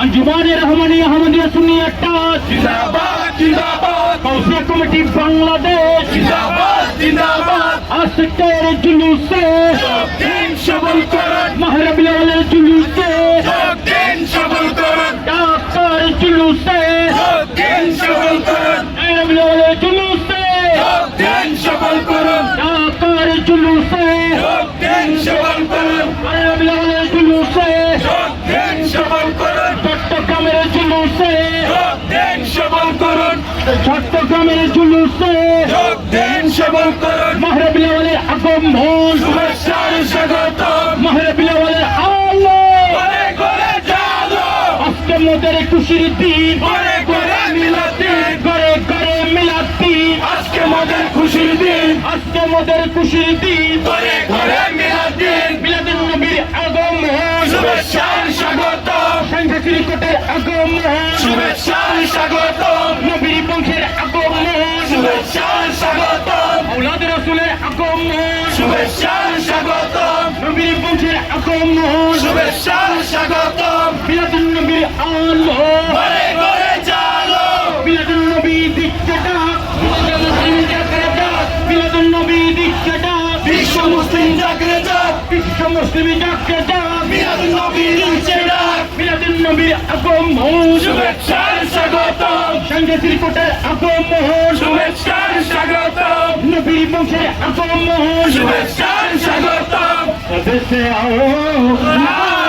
আঞ্জুমানে রহমানি আহমদিয়া সুন্নি আট্টাস জিন্দাবাদ জিন্দাবাদ কাউসিয়া কমিটি বাংলাদেশ জিন্দাবাদ জিন্দাবাদ আজকের জুলুসে দিন সবল করুন মাহে রবিউল আউয়ালের জুলুসে দিন সবল করুন ঢাকার জুলুসে দিন সবল করুন মাহে রবিউল আউয়ালের জুলুসে দিন সবল করুন ঢাকার জুলুসে দিন সবল করুন মাহে রবিউল আউয়ালের জুলুসে দিন সবল করুন চট্টগ্রামের জুলুসে দিন সবল করুন চট্টগ্রামের জুলুসে দিন সবল করুন মাহে রবিউল আউয়ালের আগমন শুভেচ্ছার স্বাগতম মাহে রবিউল আউয়ালের আলো করে করে জালো আজকে মোদের খুশির দিন করে করে মিলাদ দিন ঘরে ঘরে মিলাদ দিন আজকে মোদের খুশির দিন আজকে মোদের খুশির দিন ঘরে ঘরে মিলাদ দিন মিলাদুন নবীর আগমন শুভেচ্ছার স্বাগতম সাংঘাতিক কোটের আগমন শুভেচ্ছার স্বাগতম নবীর বংশের আগমন শুভেচ্ছার স্বাগতম আওলাদ রাসূলের আগমন শুভেচ্ছার স্বাগতম নবীর বংশের আগমন শুভেচ্ছার স্বাগতম মিলাদুন নবীর আলো ঘরে ঘরে জালো মিলাদুন নবী দিচ্ছে ডাক মিলাদুন নবী দিচ্ছে ডাক বিশ্ব মুসলিম জাগরে যাক বিশ্ব মুসলিম ডাকছে ডাক মিলাদুন নবী দিচ্ছে ডাক মিলাদুন নবীর আগমন শুভেচ্ছার স্বাগতম সাংঘাতিক কোটের আগমন শুভেচ্ছার স্বাগতম নবীর বংশের আগমন শুভেচ্ছার স্বাগতম দেশে আও